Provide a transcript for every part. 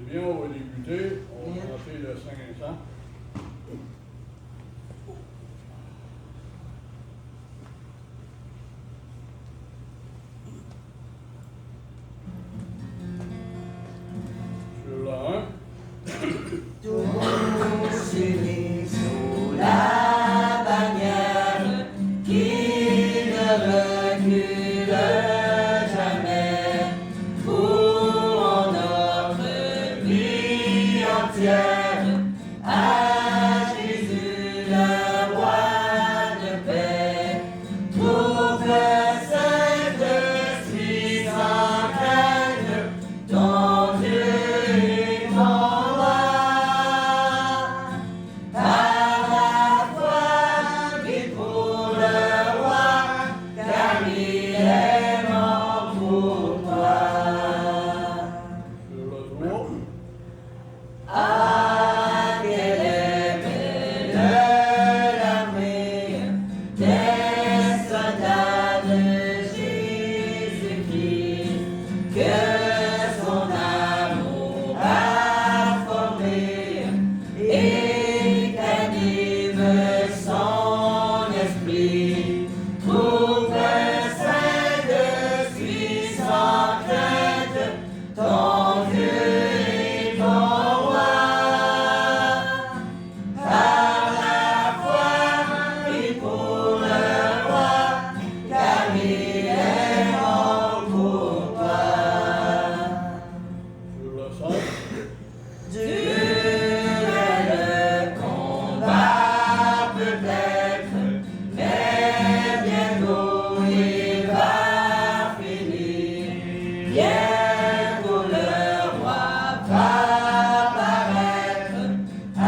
bien, on va débuter. On va monter le 500. Sur le 1. Tous unis sous la bannière qui ne recule jamais pour notre vie entière à Jésus le roi de paix. Trouve cette suisse en crainte, ton Dieu est ton roi. Par la foi, vis pour le roi, car il est mort pour toi. Sur le 3. Ah, quelle est belle l'armée des soldats de Jésus-Christ, que son amour a formé et qu'anime son esprit. Trouve cette Suisse sans crainte, ton Dieu est ton roi. Par la foi, vis pour le roi, car il est mort pour toi. Sur le 5. Dur est le combat peut-être, mais bientôt il va finir. Bientôt le roi va paraître, à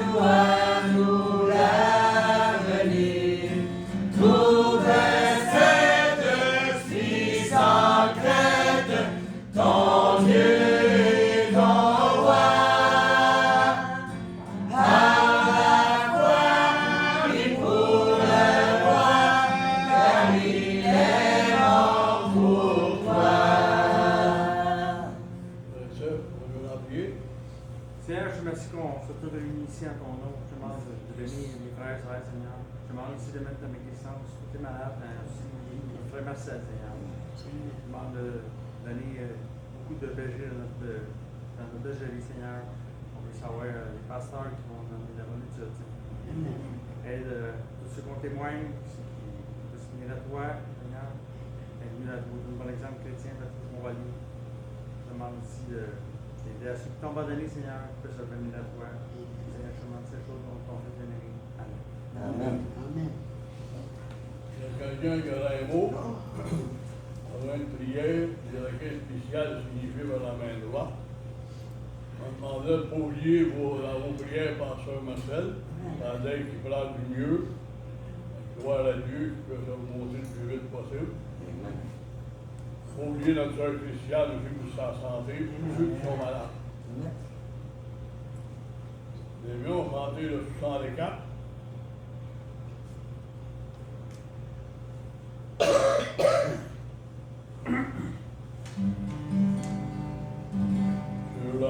nous l'avenir. Trouve cette Suisse en crainte, ton Dieu est ton roi. Par la foi, vis pour le roi, car il est mort pour toi. Chef, on va l'appuyer. Seigneur, je te remercie qu'on soit tous réunis ici en ton nom. Je te demande de bénir mes frères et sœurs, Seigneur. Je te demande aussi de mettre ta médecine sur tes malades, aussi mes frères Marcel, Seigneur. Je te demande de donner beaucoup de bergers dans notre bergerie, Seigneur. On veut savoir les pasteurs qui vont donner la bonne étude, Seigneur. Aide tous ceux qu'on témoigne, ceux qui veulent se tenir à toi, Seigneur. Aide-nous à donner un bon exemple chrétien parce qu'on va lire. Je te demande aussi d'aider à ceux qui t'ont abandonné, Seigneur, qui peuvent se venir à toi. Seigneur, je te demande ces choses dans ton Fils bien-aimé. Amen. Amen. Amen. Il y a quelqu'un qui aura un mot. On a une prière. Il y a laquelle spéciale signifiée par la main droite. On demandait de polier vos prières par Sœur Marcel. Ça aide qui parle du mieux. Gloire à Dieu qui peut se remonter le plus vite possible. Il faut oublier notre sœur Christiane aussi pour sa santé, pour ceux qui sont malades. Les miens ont chanté le 64. Sur le 1.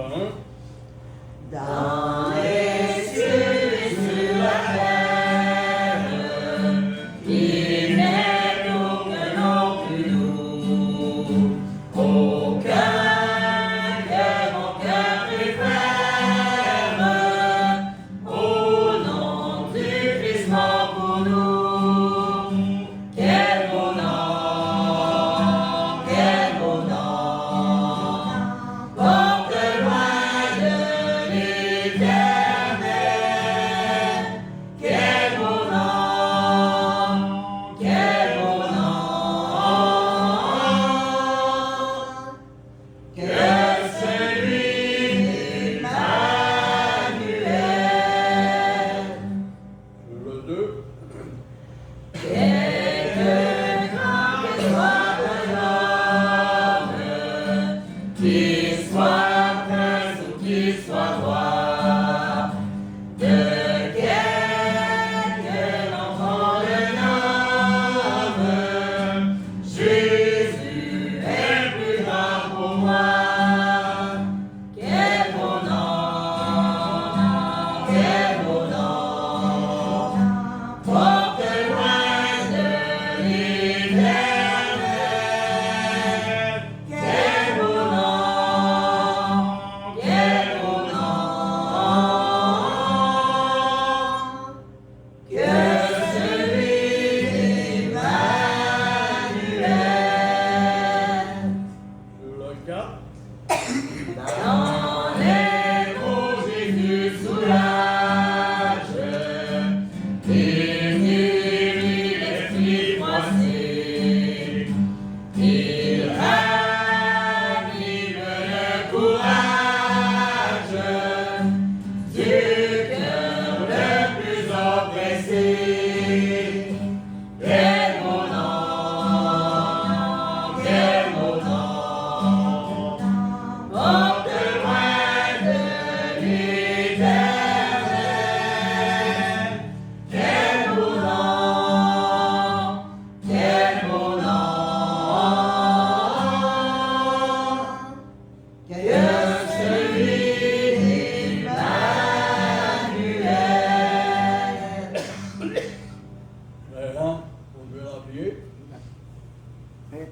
Dans les cieux et sur la terre, il n'est aucun nom plus doux, aucun que mon cœur plus ferme, au nom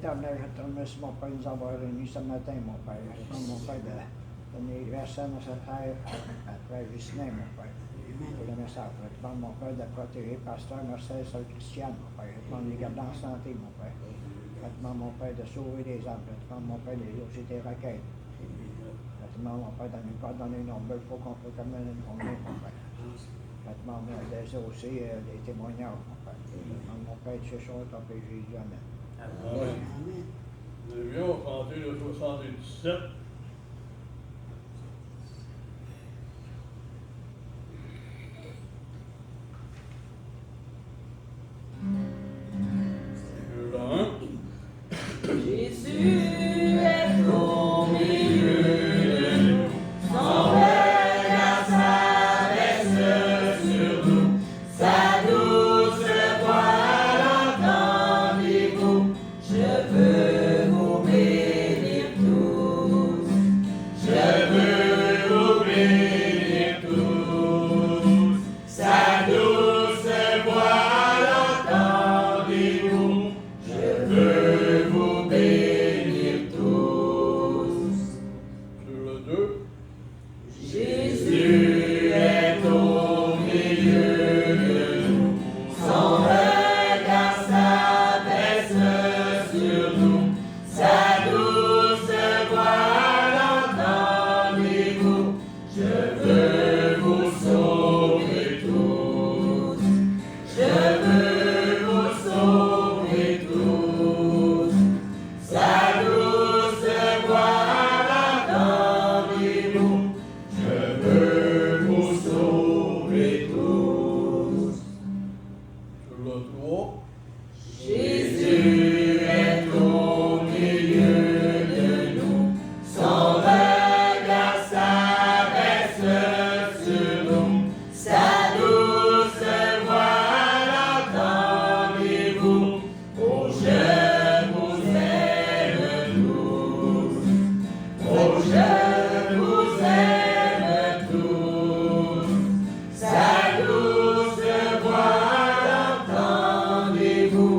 éternel, je te remercie, mon Père, de nous avoir réunis ce matin, mon Père. Je demande, mon Père, de donner les versets nécessaires à Frère Justin, mon Père, pour le message. Je te demande, mon Père, de protéger Pasteur Marcel, Sœur Christiane, mon Père. Je te demande de les garder en santé, mon Père. Je te demande, mon Père, de sauver les âmes. Je te demande, mon Père, de les aussi tes requêtes. Je te demande, mon Père, de nous pardonner nos bœufs, il faut qu'on peut comme mon Père. Je te demande d'exaucer des témoignages, mon Père. Je te demande, mon Père, de ce soir, ton Père Jésus, amen. Amen. Nous devions chanter le 77. Le 1. Jésus est au milieu de nous, son regard s'abaisse sur nous, sa douce voix l'entendez-vous, je veux vous bénir tous, je veux vous bénir tous, sa douce voix l'entendez-vous, je veux vous bénir tous. Sur le 2. Jésus est au milieu de nous, son regard s'abaisse sur nous, sa douce voix l'entendez-vous, je veux vous sauver tous, je veux vous sauver tous, sa douce voix l'entendez-vous, je veux vous sauver tous. Sur le 3. Jésus est au milieu de nous, son regard s'abaisse sur nous, sa douce voix l'entendez-vous, oh je vous aime tous, oh je vous aime tous, sa douce voix l'entendez-vous,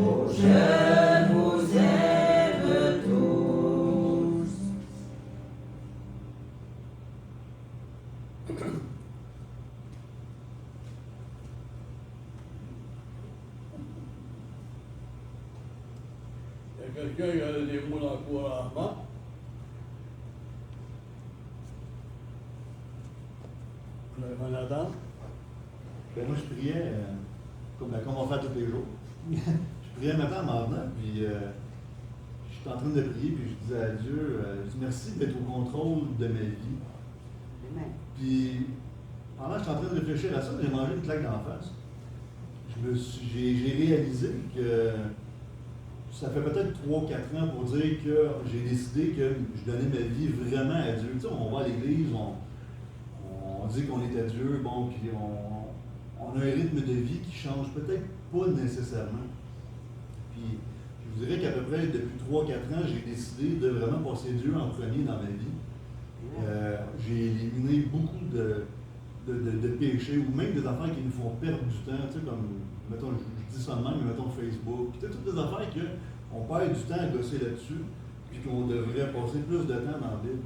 oh je vous aime tous. Il y a quelqu'un qui a des mots d'encouragement. Nathan. Ben moi, je priais, comme on fait tous les jours. Je priais un matin en m'en venant, puis je suis en train de prier, puis je disais à Dieu, je dis merci d'être au contrôle de ma vie. Puis, pendant que je suis en train de réfléchir à ça, j'ai mangé une claque d'en face. J'ai réalisé que ça fait peut-être 3-4 ans pour dire que j'ai décidé que je donnais ma vie vraiment à Dieu. Tu sais, on va à l'église, on dit qu'on est à Dieu, bon, puis on a un rythme de vie qui change peut-être pas nécessairement. Puis, je vous dirais qu'à peu près depuis 3-4 ans, j'ai décidé de vraiment passer Dieu en premier dans ma vie. J'ai éliminé beaucoup de péchés ou même des affaires qui nous font perdre du temps, tu sais, comme, mettons, je dis ça de même, mais mettons Facebook, puis toutes les affaires qu'on perd du temps à gosser là-dessus, puis qu'on devrait passer plus de temps dans la Bible,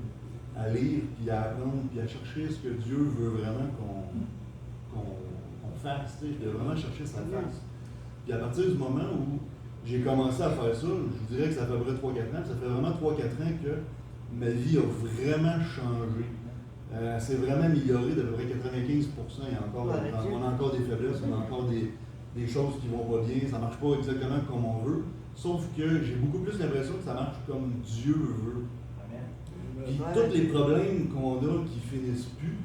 à lire, puis à apprendre, puis à chercher ce que Dieu veut vraiment qu'on fasse, tu sais, je devais vraiment chercher sa face. Puis à partir du moment où j'ai commencé à faire ça, je vous dirais que ça fait à peu près 3-4 ans, ça fait vraiment 3-4 ans que ma vie a vraiment changé. Elle s'est vraiment améliorée d'à peu près 95%. On a encore des faiblesses, on a encore des choses qui vont pas bien, ça marche pas exactement comme on veut. Sauf que j'ai beaucoup plus l'impression que ça marche comme Dieu veut. Puis tous les problèmes qu'on a qui finissent plus,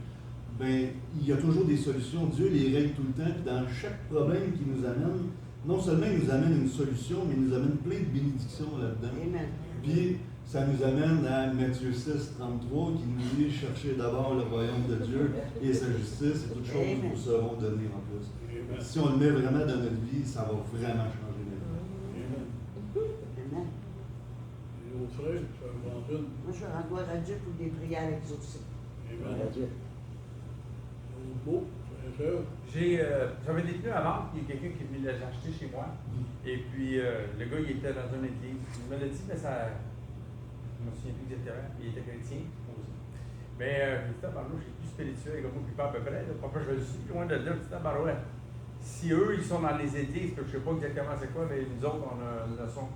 ben il y a toujours des solutions. Dieu les règle tout le temps. Puis dans chaque problème qui nous amène, non seulement il nous amène une solution, mais il nous amène plein de bénédictions là-dedans. Puis ça nous amène à Matthieu 6, 33, qui nous dit « Cherchez d'abord le royaume de Dieu et sa justice, et toutes choses vous seront données en plus. » Si on le met vraiment dans notre vie, ça va vraiment changer notre vie. Amen. Et au frère, ça vous en donne. Moi, je rends gloire à Dieu pour des prières avec vous aussi. Amen. Dieu. Au beau, C'est ça? J'avais des pneus à vendre, il y a quelqu'un qui est venu les acheter chez moi. Et puis, le gars, il était dans une église. Il me l'a dit, mais ça. Je me souviens plus exactement. Il était chrétien aussi. Mais, je me suis dit, je suis plus spirituel, comme moi, puis pas à peu près. Là. Pas que je le suis, loin de là. Je me suis dit, ouais. Si eux, ils sont dans les églises, que je ne sais pas exactement c'est quoi, mais nous autres, on a une leçon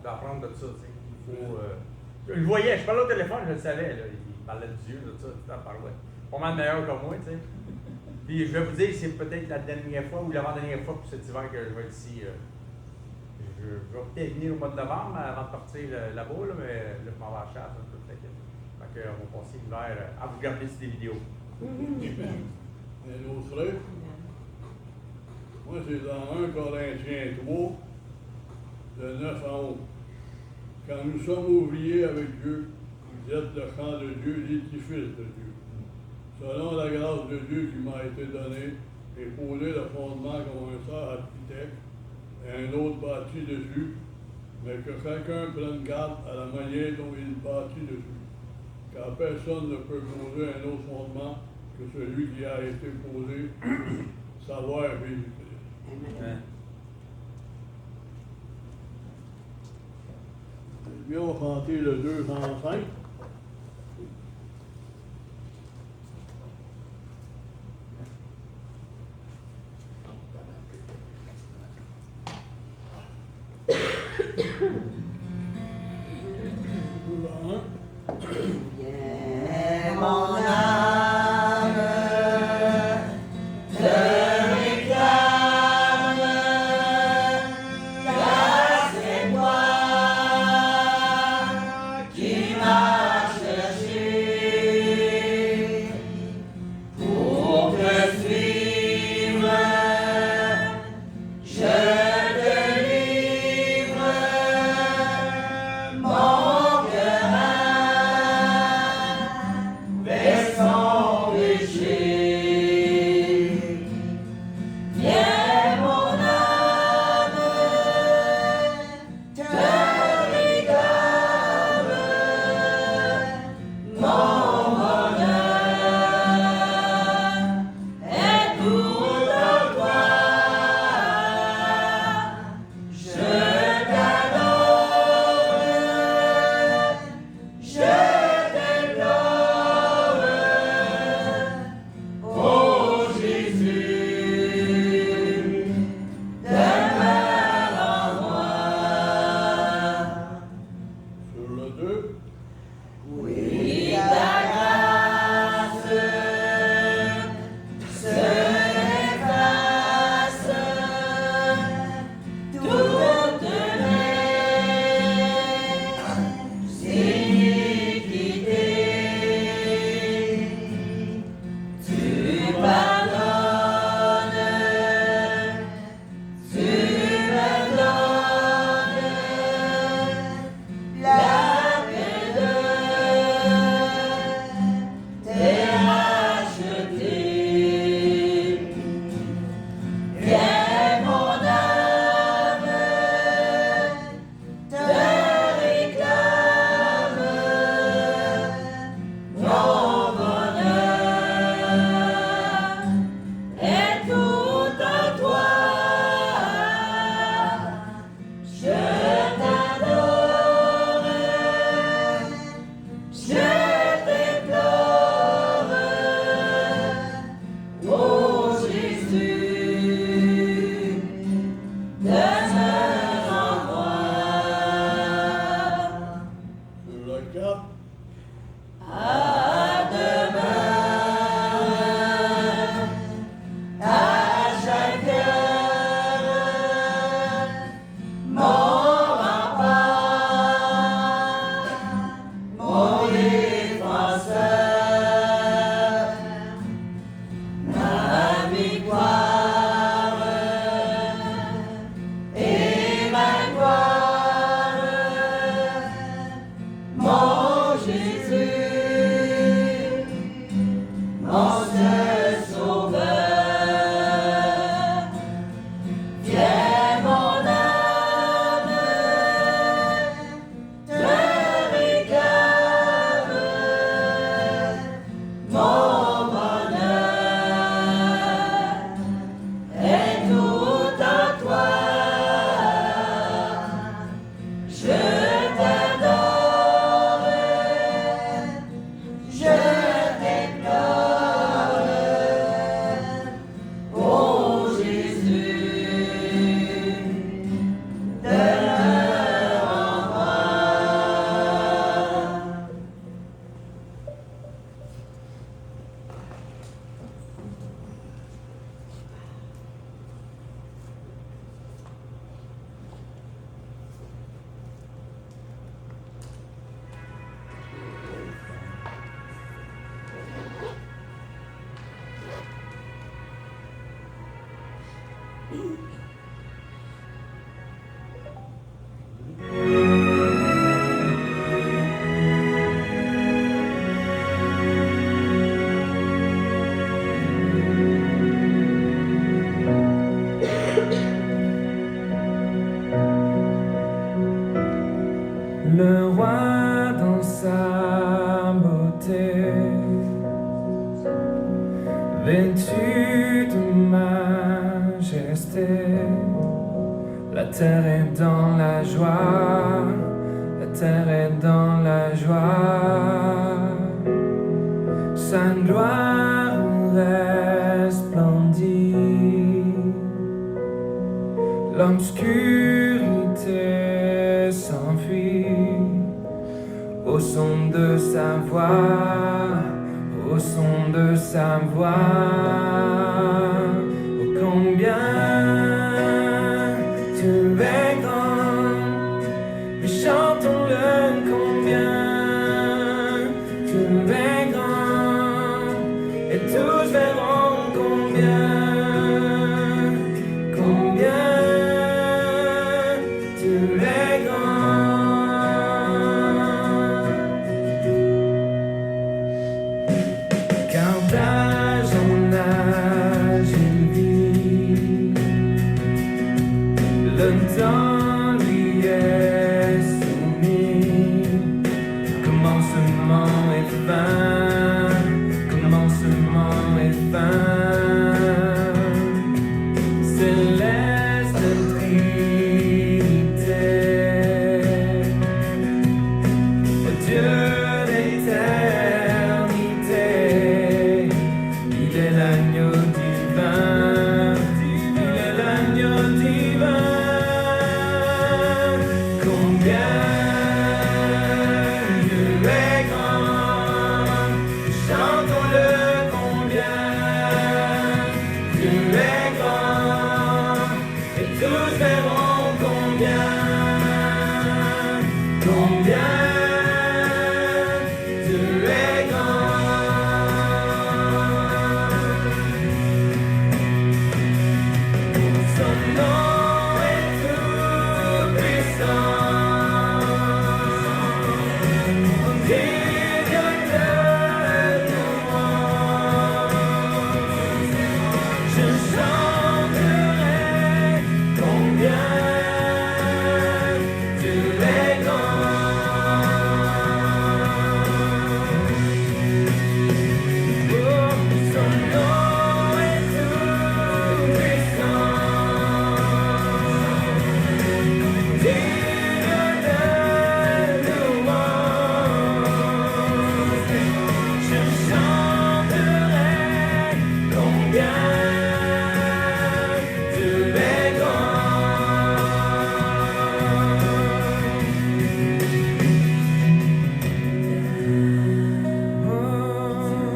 d'apprendre de ça. Tu sais. Il faut. Je le voyais, je parlais au téléphone, je le savais. Là. Il parlait de Dieu, de ça, tout le temps, ouais. Pas mal meilleur que moi, tu sais. Puis je vais vous dire, c'est peut-être la dernière fois ou l'avant-dernière fois pour cet hiver que je vais être ici. Je vais peut-être venir au mois de novembre avant de partir là-bas, là, mais là, je m'en vais à la chasse un peu. Fait qu'on va passer l'hiver à vous regarder sur des vidéos. Un autre truc. Moi, c'est dans 1 Corinthiens 3, de 9 à 11. Quand nous sommes ouvriers avec Dieu, vous êtes le camp de Dieu, l'édifice de Dieu. Selon la grâce de Dieu qui m'a été donnée, j'ai posé le fondement comme un sort architecte et un autre bâti dessus, mais que chacun prenne garde à la manière dont il bâtit dessus. Car personne ne peut poser un autre fondement que celui qui a été posé, savoir Jésus-Christ. Amen. Bien, on va chanter le 205. Viens, mon âme, te réclame, car c'est moi qui m'as cherché pour te suivre. Je te livre mon cœur vers son péché. Viens, mon âme, te réclame mon bonheur est tout en toi. Je t'adore, je t'adore, oh Jésus, demeure en moi. Sur le 2, Oui, ta grâce se efface toutes mes iniquités. Tu pardonnes, tu me donnes la paix de t'es racheté. Viens, mon âme, te réclame mon bonheur est tout en toi. Je t'adore, je t'implore, oh Jésus, demeure en moi. sur le 4, À demeure, à chaque heure, mon le roi dans sa beauté, vêtu de majesté. La terre est dans la joie, la terre est dans la joie. Sa gloire resplendit, l'obscurité s'enfuit au son de sa voix, au son de sa voix. Oh, combien tu es grand, chantons-le, combien tu es grand, et tous verront combien tu es grand. Car d'âge en âge il vit, le temps lui est soumis. Commencement et fin, commencement et fin. Céleste Trinité, Dieu d'éternité, il est l'agneau divin, il est l'agneau divin. Combien Dieu est grand, chantons-le, combien Dieu est grand, et tous verront combien Dieu est grand. Son nom est tout puissant, digne de louange. Je chanterai combien tu es grand. Oh, son nom est tout puissant, digne de louange. Je chanterai combien tu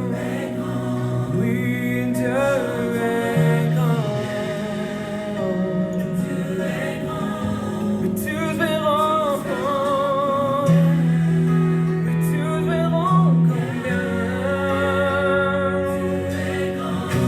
es grand. Oui, Dieu est grand. Mais tous verront combien Dieu est grand.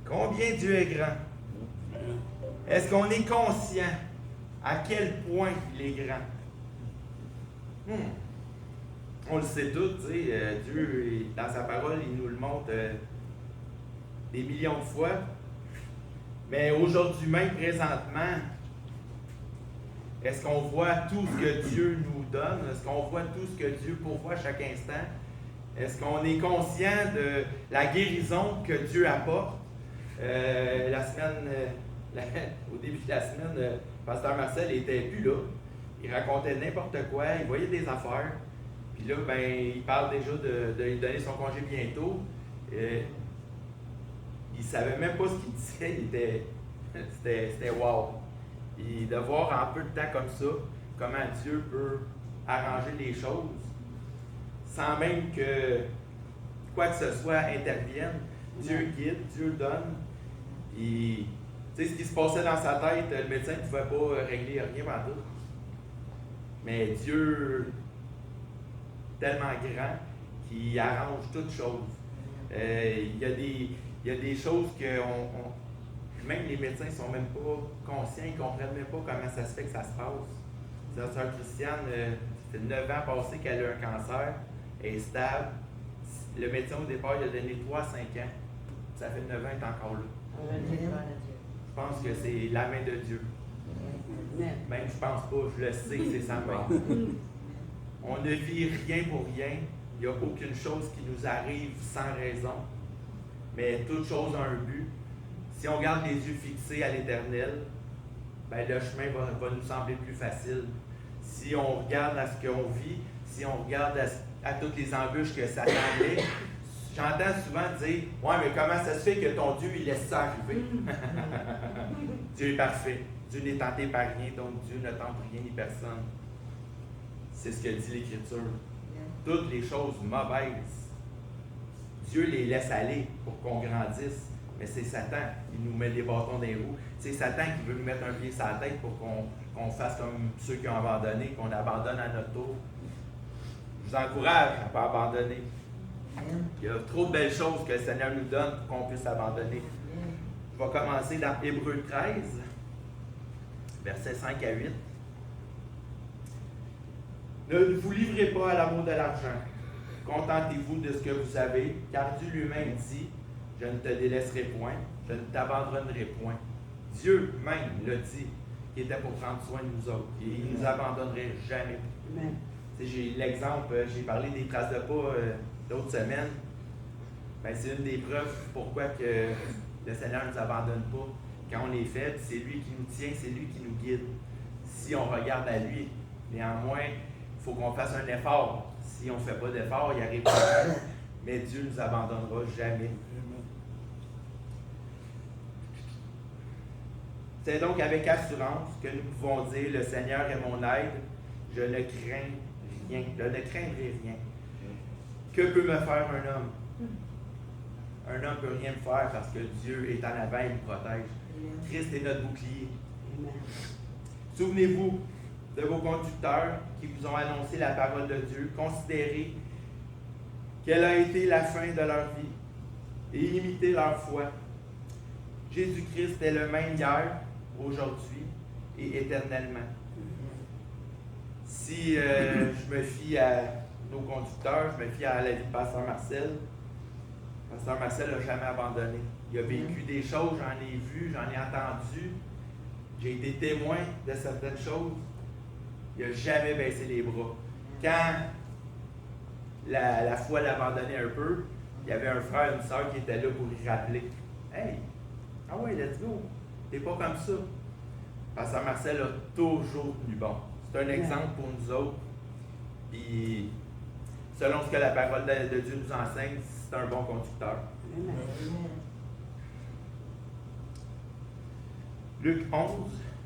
Combien Dieu est grand? Est-ce qu'on est conscient à quel point il est grand? On le sait tous, tu sais, Dieu, dans sa parole, il nous le montre des millions de fois. Mais aujourd'hui même, présentement, est-ce qu'on voit tout ce que Dieu nous donne? Est-ce qu'on voit tout ce que Dieu pourvoit à chaque instant? Est-ce qu'on est conscient de la guérison que Dieu apporte? Au début de la semaine, Pasteur Marcel n'était plus là. Il racontait n'importe quoi, il voyait des affaires. Puis là, il parle déjà de lui donner son congé bientôt. Il ne savait même pas ce qu'il disait. C'était wow. Et de voir en peu de temps comme ça, comment Dieu peut arranger les choses, sans même que quoi que ce soit intervienne. Dieu guide, Dieu donne. Puis, tu sais, ce qui se passait dans sa tête, le médecin ne pouvait pas régler rien pendant tout. Mais Dieu, tellement grand, qui arrange toutes choses. Il y a des choses que même les médecins ne sont même pas conscients, ils ne comprennent même pas comment ça se fait que ça se passe. La sœur Christiane, ça fait 9 ans passés qu'elle a un cancer, elle est stable. Le médecin au départ, il a donné 3 à 5 ans. Ça fait 9 ans qu'elle est encore là. Je pense que c'est la main de Dieu. Même je pense pas, je le sais, c'est sa main. On ne vit rien pour rien. Il n'y a aucune chose qui nous arrive sans raison. Mais toute chose a un but. Si on garde les yeux fixés à l'Éternel, ben le chemin va nous sembler plus facile. Si on regarde à ce qu'on vit, si on regarde à toutes les embûches que Satan met, j'entends souvent dire « Ouais, mais comment ça se fait que ton Dieu, il laisse ça arriver? » Dieu est parfait. Dieu n'est tenté par rien, donc Dieu ne tente rien ni personne. C'est ce que dit l'Écriture. Toutes les choses mauvaises, Dieu les laisse aller pour qu'on grandisse. Mais c'est Satan qui nous met des bâtons dans les roues. C'est Satan qui veut nous mettre un pied sur la tête pour qu'on fasse comme ceux qui ont abandonné, qu'on abandonne à notre tour. Je vous encourage à ne pas abandonner. Il y a trop de belles choses que le Seigneur nous donne pour qu'on puisse abandonner. Je vais commencer dans Hébreux 13, versets 5 à 8. Ne vous livrez pas à l'amour de l'argent. Contentez-vous de ce que vous avez, car Dieu lui-même dit, « Je ne te délaisserai point, je ne t'abandonnerai point. » Dieu même l'a dit, qu'il était pour prendre soin de nous autres. Et il ne nous abandonnerait jamais. J'ai l'exemple, j'ai parlé des traces de pas d'autres semaines. Ben, c'est une des preuves pourquoi que le Seigneur ne nous abandonne pas. Quand on est faible, c'est lui qui nous tient, c'est lui qui nous guide. Si on regarde à lui, néanmoins, il faut qu'on fasse un effort. Si on ne fait pas d'effort, il arrive pas. Mais Dieu ne nous abandonnera jamais. C'est donc avec assurance que nous pouvons dire, le Seigneur est mon aide, je ne crains rien, je ne craindrai rien. Que peut me faire un homme? Un homme ne peut rien me faire parce que Dieu est en avant et nous protège. Christ est notre bouclier. Souvenez-vous de vos conducteurs qui vous ont annoncé la parole de Dieu. Considérez quelle a été la fin de leur vie et imitez leur foi. Jésus-Christ est le même hier, aujourd'hui et éternellement. Si je me fie à nos conducteurs, je me fie à la vie de Pasteur Marcel. Pasteur Marcel n'a jamais abandonné. Il a vécu des choses, j'en ai vu, j'en ai entendu. J'ai été témoin de certaines choses. Il n'a jamais baissé les bras. Quand la foi l'abandonnait un peu, il y avait un frère, une soeur qui était là pour y rappeler. Hey, ah ouais, let's go. T'es pas comme ça. Pasteur Marcel a toujours tenu bon. C'est un exemple pour nous autres. Puis, selon ce que la parole de Dieu nous enseigne, c'est un bon conducteur. Luc 11,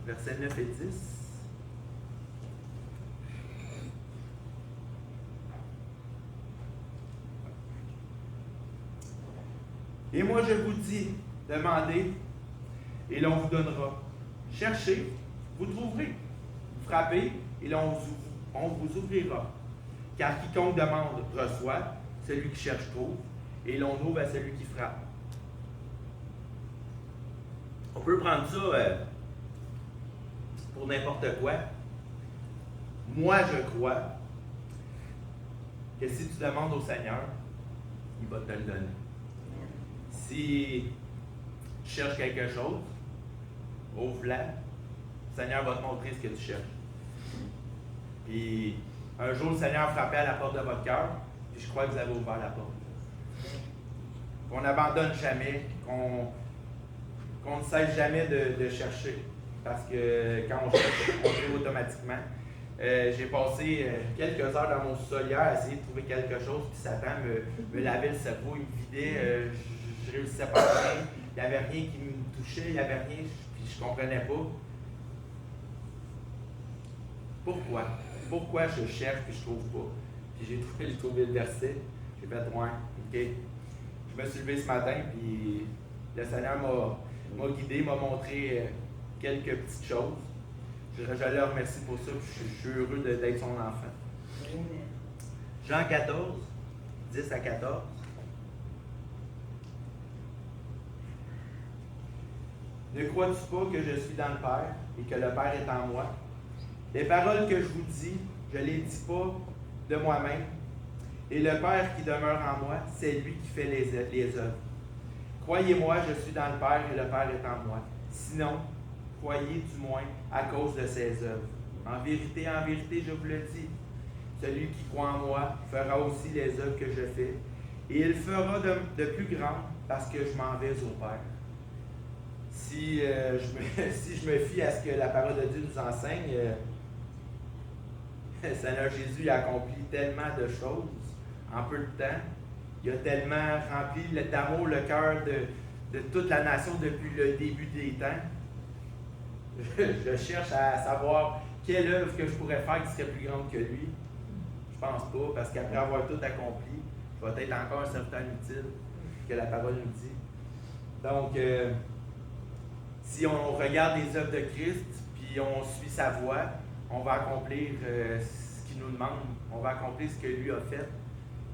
versets 9 et 10. Et moi je vous dis, demandez, et l'on vous donnera. Cherchez, vous trouverez. Frappez, et on vous ouvrira. Car quiconque demande reçoit, celui qui cherche trouve, et l'on ouvre à celui qui frappe. On peut prendre ça pour n'importe quoi. Moi, je crois que si tu demandes au Seigneur, il va te le donner. Si tu cherches quelque chose, ouvre-la. Le Seigneur va te montrer ce que tu cherches. Puis, un jour, le Seigneur frappait à la porte de votre cœur, puis je crois que vous avez ouvert la porte. Qu'on n'abandonne jamais, qu'on ne cesse jamais de chercher. Parce que quand on cherche, on trouve automatiquement. J'ai passé quelques heures dans mon sous-sol hier à essayer de trouver quelque chose, puis Satan me lavait le cerveau, il me vidait, je réussissais pas à rien, il n'y avait rien qui me touchait, il n'y avait rien, puis je ne comprenais pas. Pourquoi? Pourquoi je cherche et je ne trouve pas? Puis j'ai trouvé le verset. J'ai fait ouais, ok. Je me suis levé ce matin, puis le Seigneur m'a guidé, m'a montré quelques petites choses. Je le remercie pour ça, puis je suis heureux d'être son enfant. Jean 14, 10 à 14. Ne crois-tu pas que je suis dans le Père et que le Père est en moi? Les paroles que je vous dis, je ne les dis pas de moi-même. Et le Père qui demeure en moi, c'est lui qui fait les œuvres. Croyez-moi, je suis dans le Père et le Père est en moi. Sinon, croyez du moins à cause de ses œuvres. En vérité, je vous le dis, celui qui croit en moi fera aussi les œuvres que je fais, et il fera de plus grandes parce que je m'en vais au Père. Si je me fie à ce que la parole de Dieu nous enseigne, le Seigneur Jésus a accompli tellement de choses en peu de temps. Il a tellement rempli d'amour le cœur de toute la nation depuis le début des temps. Je cherche à savoir quelle œuvre que je pourrais faire qui serait plus grande que lui. Je pense pas, parce qu'après avoir tout accompli, je vais être encore un serviteur utile que la parole nous dit. Donc, si on regarde les œuvres de Christ, puis on suit sa voie, on va accomplir ce qu'il nous demande. On va accomplir ce que lui a fait.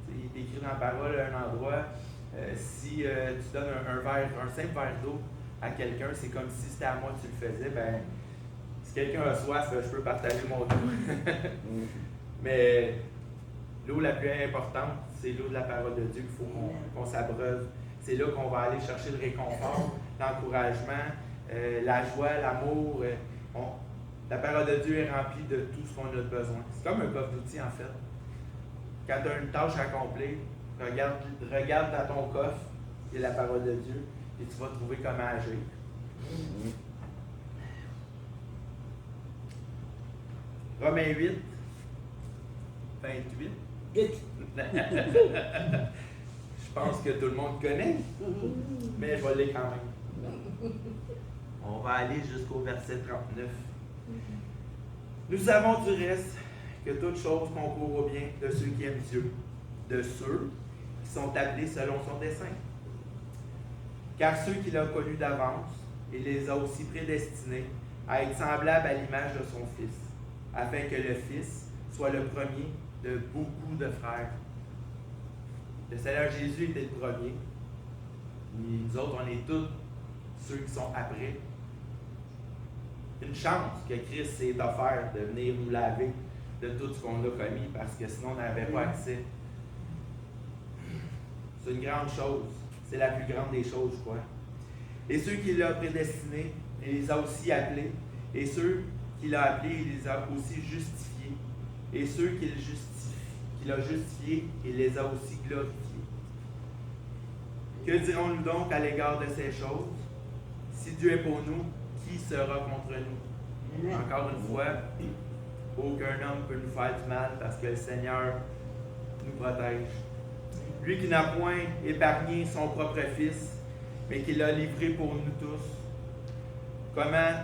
Il est écrit dans la parole à un endroit, si tu donnes un simple verre d'eau à quelqu'un, c'est comme si c'était à moi que tu le faisais. Ben, si quelqu'un a soif, je peux partager mon eau. Mais l'eau la plus importante, c'est l'eau de la parole de Dieu qu'il faut qu'on s'abreuve. C'est là qu'on va aller chercher le réconfort, l'encouragement, la joie, l'amour. La parole de Dieu est remplie de tout ce qu'on a besoin. C'est comme un coffre d'outils, en fait. Quand tu as une tâche à accomplir, regarde dans ton coffre, il y a la parole de Dieu, et tu vas trouver comment agir. Romains 8, 28. Je pense que tout le monde connaît, mais je vais le lire quand même. On va aller jusqu'au verset 39. Nous savons du reste que toute chose concourt au bien de ceux qui aiment Dieu, de ceux qui sont appelés selon son dessein. Car ceux qu'il a connus d'avance, il les a aussi prédestinés à être semblables à l'image de son Fils, afin que le Fils soit le premier de beaucoup de frères. Le Seigneur Jésus était le premier. Et nous autres, on est tous ceux qui sont après. Une chance que Christ s'est offert de venir nous laver de tout ce qu'on a commis, parce que sinon on n'avait pas accès. C'est une grande chose. C'est la plus grande des choses, je crois. Et ceux qu'il a prédestinés, il les a aussi appelés. Et ceux qu'il a appelés, il les a aussi justifiés. Et ceux qu'il a justifiés, il les a aussi glorifiés. Que dirons-nous donc à l'égard de ces choses? Si Dieu est pour nous, qui sera contre nous? Encore une fois, aucun homme peut nous faire du mal parce que le Seigneur nous protège. Lui qui n'a point épargné son propre Fils, mais qui l'a livré pour nous tous, comment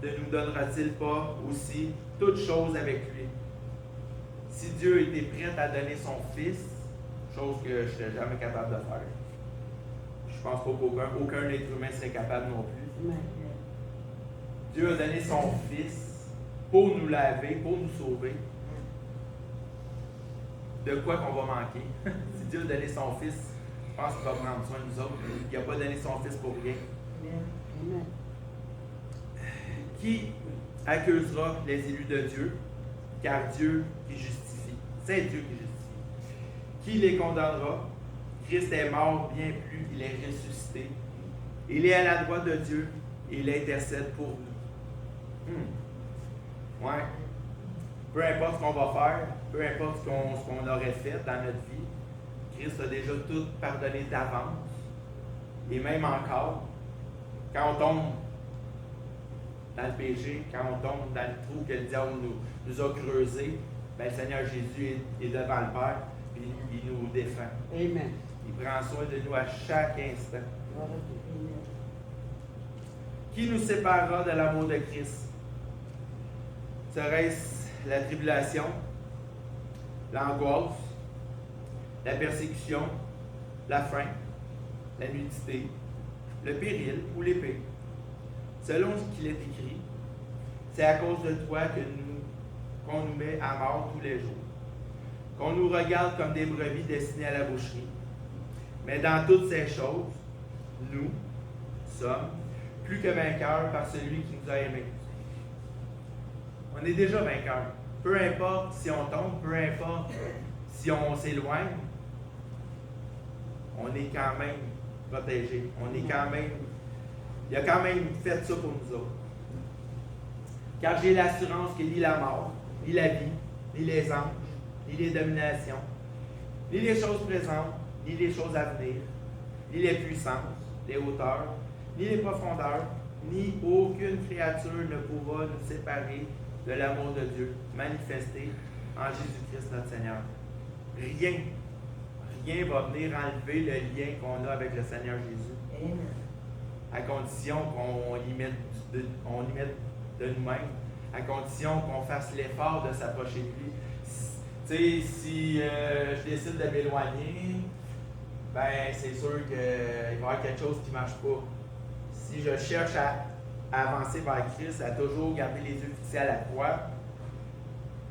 ne nous donnera-t-il pas aussi toutes choses avec lui? Si Dieu était prêt à donner son Fils, chose que je ne serais jamais capable de faire, je pense pas qu'aucun être humain serait capable non plus. Dieu a donné son Fils pour nous laver, pour nous sauver. De quoi qu'on va manquer? Si Dieu a donné son Fils, je pense qu'il va prendre soin de nous autres. Il n'a pas donné son Fils pour rien. Qui accusera les élus de Dieu? Car Dieu qui justifie. C'est Dieu qui justifie. Qui les condamnera? Christ est mort, bien plus, il est ressuscité. Il est à la droite de Dieu et il intercède pour nous. Ouais. Peu importe ce qu'on va faire, peu importe ce qu'on aurait fait dans notre vie, Christ a déjà tout pardonné d'avance. Et même encore, quand on tombe dans le péché, quand on tombe dans le trou que le diable nous a creusé, ben, le Seigneur Jésus est devant le Père et il nous défend. Amen. Il prend soin de nous à chaque instant. Qui nous séparera de l'amour de Christ? Serait-ce la tribulation, l'angoisse, la persécution, la faim, la nudité, le péril ou l'épée. Selon ce qu'il est écrit, c'est à cause de toi qu'on nous met à mort tous les jours, qu'on nous regarde comme des brebis destinées à la boucherie. Mais dans toutes ces choses, nous sommes plus que vainqueurs par celui qui nous a aimés. On est déjà vainqueurs. Peu importe si on tombe, peu importe si on s'éloigne, on est quand même protégés. On est quand même. Il a quand même fait ça pour nous autres. Car j'ai l'assurance que ni la mort, ni la vie, ni les anges, ni les dominations, ni les choses présentes, ni les choses à venir, ni les puissances, les hauteurs, ni les profondeurs, ni aucune créature ne pourra nous séparer de l'amour de Dieu manifesté en Jésus-Christ notre Seigneur. Rien va venir enlever le lien qu'on a avec le Seigneur Jésus. Amen. À condition qu'on y mette de nous-mêmes, à condition qu'on fasse l'effort de s'approcher de lui. Tu sais, si je décide de m'éloigner, ben c'est sûr qu'il va y avoir quelque chose qui ne marche pas. Si je cherche à avancer vers Christ, à toujours garder les yeux fixés à la croix,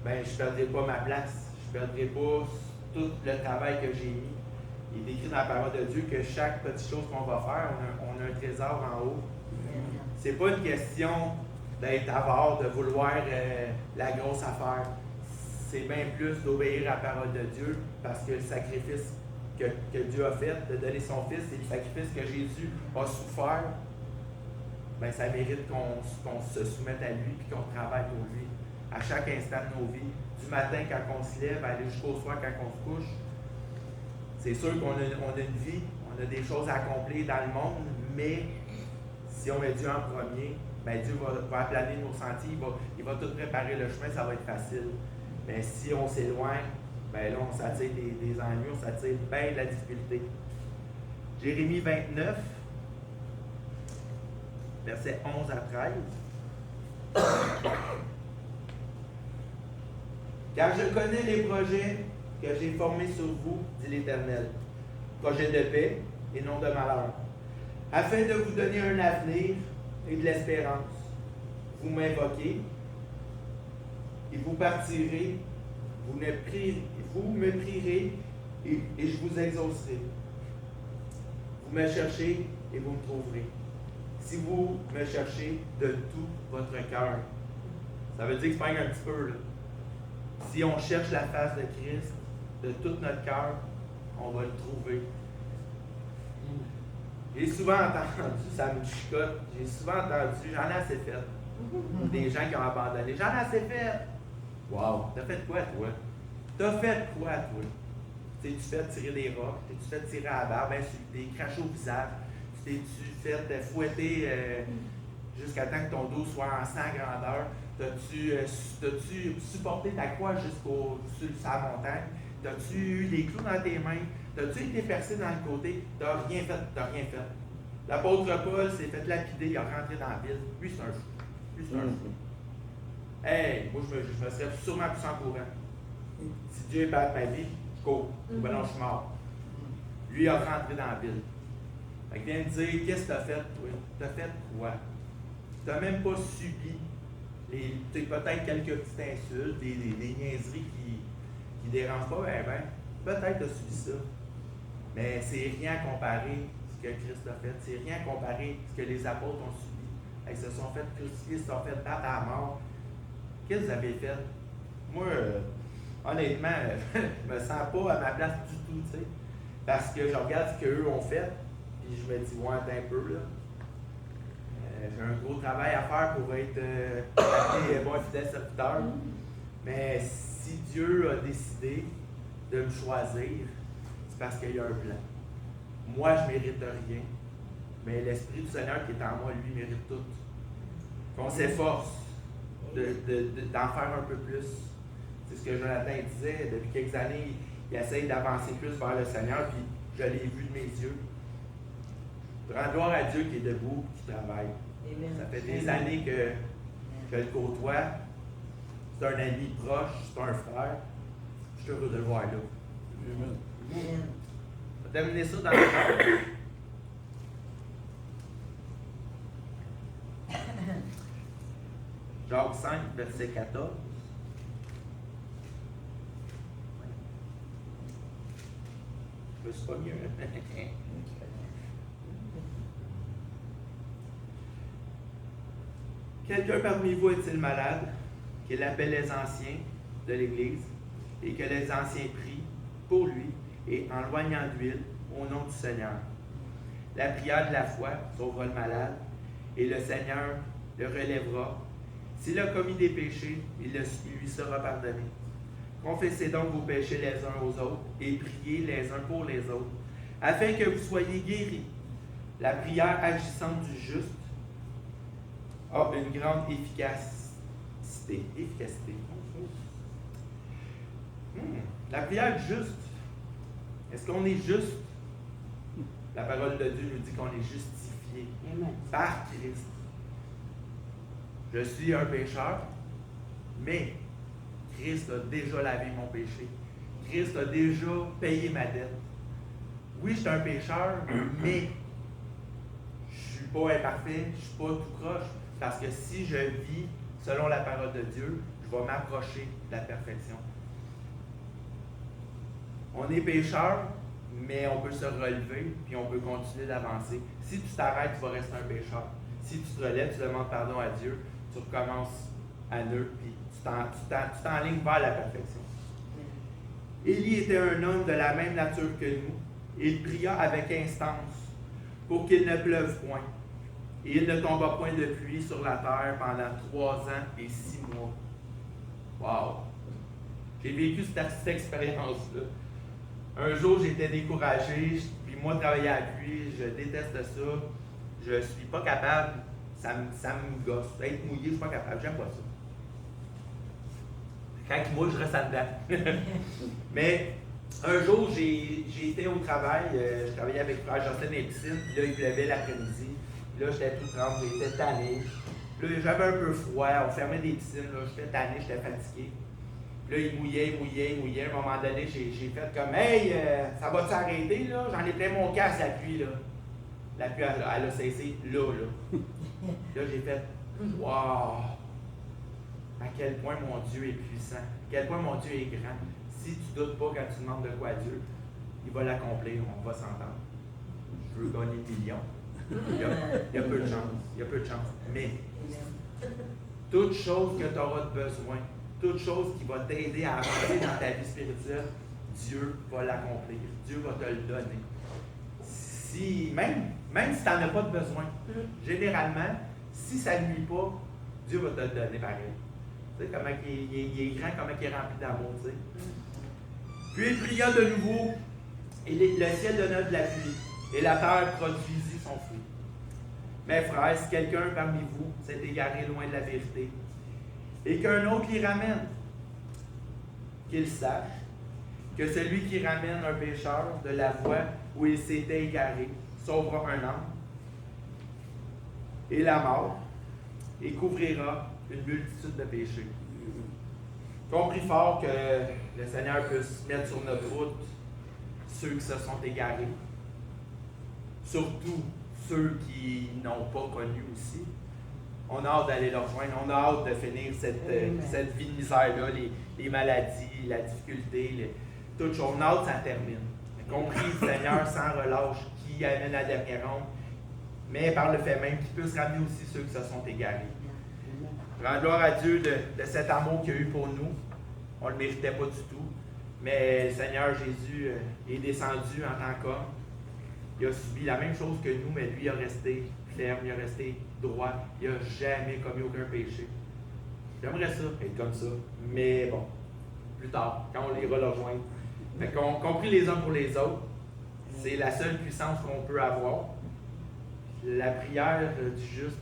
ben je ne perdrai pas ma place. Je ne perdrai pas tout le travail que j'ai mis. Il est écrit dans la parole de Dieu que chaque petite chose qu'on va faire, on a un trésor en haut. C'est pas une question d'être avare, de vouloir la grosse affaire. C'est bien plus d'obéir à la parole de Dieu parce que le sacrifice que Dieu a fait, de donner son Fils, et le sacrifice que Jésus a souffert, ben ça mérite qu'on se soumette à lui et qu'on travaille pour lui à chaque instant de nos vies. Du matin quand on se lève, aller jusqu'au soir quand on se couche. C'est sûr qu'on a une vie, on a des choses à accomplir dans le monde, mais si on met Dieu en premier, ben Dieu va aplaner nos sentiers, il va tout préparer le chemin, ça va être facile. Mais si on s'éloigne, ben là, on s'attire des ennuis, on s'attire bien de la difficulté. Jérémie 29, versets 11 à 13. Car je connais les projets que j'ai formés sur vous, dit l'Éternel, projets de paix et non de malheur, afin de vous donner un avenir et de l'espérance. Vous m'invoquez et vous partirez, vous me prierez et je vous exaucerai. Vous me cherchez et vous me trouverez. Si vous me cherchez de tout votre cœur, ça veut dire que c'est pas un petit peu, là. Si on cherche la face de Christ de tout notre cœur, on va le trouver. J'ai souvent entendu, ça me chicote, j'ai souvent entendu, j'en ai assez fait. Des gens qui ont abandonné, j'en ai assez fait. Wow, t'as fait quoi, toi? T'as fait quoi, toi? T'es-tu fait tirer des rocs? T'es-tu fait tirer à la barbe, insulter, cracher au visage? T'es-tu fait fouetter jusqu'à temps que ton dos soit en 100 grandeur? T'as-tu supporté ta croix sur sa montagne? T'as-tu eu des clous dans tes mains? T'as-tu été percé dans le côté? T'as rien fait. L'apôtre Paul s'est fait lapider, il a rentré dans la ville. Lui, c'est un fou. Hey, moi, je me serais sûrement plus en courant. Si Dieu est battu ma vie, je cours. Ben non, je suis mort. Lui, il a rentré dans la ville. Fait qu'il vient de dire, qu'est-ce que tu as fait, toi? Tu as fait quoi? Tu n'as même pas subi peut-être quelques petites insultes, des niaiseries qui ne dérangent pas, peut-être tu as subi ça. Mais c'est rien comparé à ce que Christ a fait. C'est rien comparé à ce que les apôtres ont subi. Ils se sont fait crucifier, ils se sont fait battre à la mort. Qu'est-ce que vous avez fait? Moi, honnêtement, je me sens pas à ma place du tout, tu sais. Parce que je regarde ce qu'eux ont fait, puis je me dis, ouais, attends un peu, là. J'ai un gros travail à faire pour être appelé bon et fidèle serviteur. Mais si Dieu a décidé de me choisir, c'est parce qu'il y a un plan. Moi, je ne mérite rien, mais l'Esprit du Seigneur qui est en moi, lui, mérite tout. Qu'on s'efforce d'en faire un peu plus. C'est ce que Jonathan disait. Depuis quelques années, il essaye d'avancer plus vers le Seigneur, puis je l'ai vu de mes yeux. Je rends gloire à Dieu qui est debout, qui travaille. Amen. Ça fait des années que je le côtoie. C'est un ami proche, c'est un frère. Je suis heureux de le voir là. Amen. d'amener ça dans le cœur. Jacques 5, verset 14. C'est pas mieux. Quelqu'un parmi vous est-il malade, qu'il appelle les anciens de l'Église et que les anciens prient pour lui et en loignant d'huile au nom du Seigneur. La prière de la foi sauvera le malade et le Seigneur le relèvera. S'il a commis des péchés, il lui sera pardonné. Confessez donc vos péchés les uns aux autres et priez les uns pour les autres, afin que vous soyez guéris. La prière agissante du juste a une grande efficacité. La prière du juste. Est-ce qu'on est juste? La parole de Dieu nous dit qu'on est justifié par Christ. Je suis un pécheur, mais Christ a déjà lavé mon péché. Christ a déjà payé ma dette. Oui, je suis un pécheur, mais je ne suis pas imparfait, je ne suis pas tout croche. Parce que si je vis selon la parole de Dieu, je vais m'approcher de la perfection. On est pécheur, mais on peut se relever, puis on peut continuer d'avancer. Si tu t'arrêtes, tu vas rester un pécheur. Si tu te relèves, tu demandes pardon à Dieu, tu recommences à neuf, puis tu t'enlignes vers la perfection. Élie était un homme de la même nature que nous. Il pria avec instance pour qu'il ne pleuve point. Et il ne tomba point de pluie sur la terre pendant 3 ans et 6 mois. Wow! J'ai vécu cette expérience-là. Un jour, j'étais découragé, puis moi, travailler à la pluie, je déteste ça. Je suis pas capable, ça me gosse. Être mouillé, je suis pas capable, j'aime pas ça. Quand il mouille, je reste en dedans. Mais un jour, j'ai été au travail, je travaillais avec Frère Justin et piscine, puis là, il pleuvait l'après-midi. Puis là, j'étais tout trempé, j'étais tanné. Puis là, j'avais un peu froid, on fermait des piscines, là, j'étais tanné, j'étais fatigué. Puis là, il mouillait. À un moment donné, j'ai fait comme « Hey, ça va-tu arrêter, là? J'en ai plein mon casque, la pluie, là. » La pluie, elle a cessé là. Là, j'ai fait « Wow! À quel point mon Dieu est puissant. À quel point mon Dieu est grand. Si tu ne doutes pas quand tu demandes de quoi à Dieu, il va l'accomplir, on va s'entendre. Je veux gagner des millions. Il y a peu de chance. Mais toute chose que tu auras besoin, toute chose qui va t'aider à avancer dans ta vie spirituelle, Dieu va l'accomplir. Dieu va te le donner. Même si tu n'en as pas de besoin, généralement, si ça ne nuit pas, Dieu va te le donner pareil. Tu sais, comment il est grand, comment il est rempli d'amour, tu sais. Puis il pria de nouveau, et le ciel donna de la pluie, et la terre produisit son fruit. Mes frères, si quelqu'un parmi vous s'est égaré loin de la vérité, et qu'un autre l'y ramène, qu'il sache que celui qui ramène un pécheur de la voie où il s'était égaré sauvera un âme et la mort, et couvrira une multitude de péchés. Compris fort que le Seigneur puisse mettre sur notre route ceux qui se sont égarés, surtout ceux qui n'ont pas connu aussi. On a hâte d'aller leur rejoindre, on a hâte de finir cette vie de misère-là, les maladies, la difficulté, toutes choses. On a hâte que ça termine. Compris le Seigneur sans relâche, qui amène la dernière ronde, mais par le fait même qu'il puisse ramener aussi ceux qui se sont égarés. Rends gloire à Dieu de cet amour qu'il a eu pour nous. On ne le méritait pas du tout, mais le Seigneur Jésus est descendu en tant qu'homme. Il a subi la même chose que nous, mais lui, il a resté ferme, il a resté droit, il n'a jamais commis aucun péché. J'aimerais ça, être comme ça, mais bon, plus tard, quand on ira le rejoindre. Fait qu'on compris les uns pour les autres, c'est la seule puissance qu'on peut avoir. La prière du juste,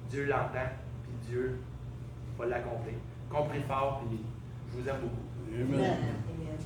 Dieu l'entend, puis Dieu va l'accomplir. Compris fort, puis je vous aime beaucoup. Amen. Amen.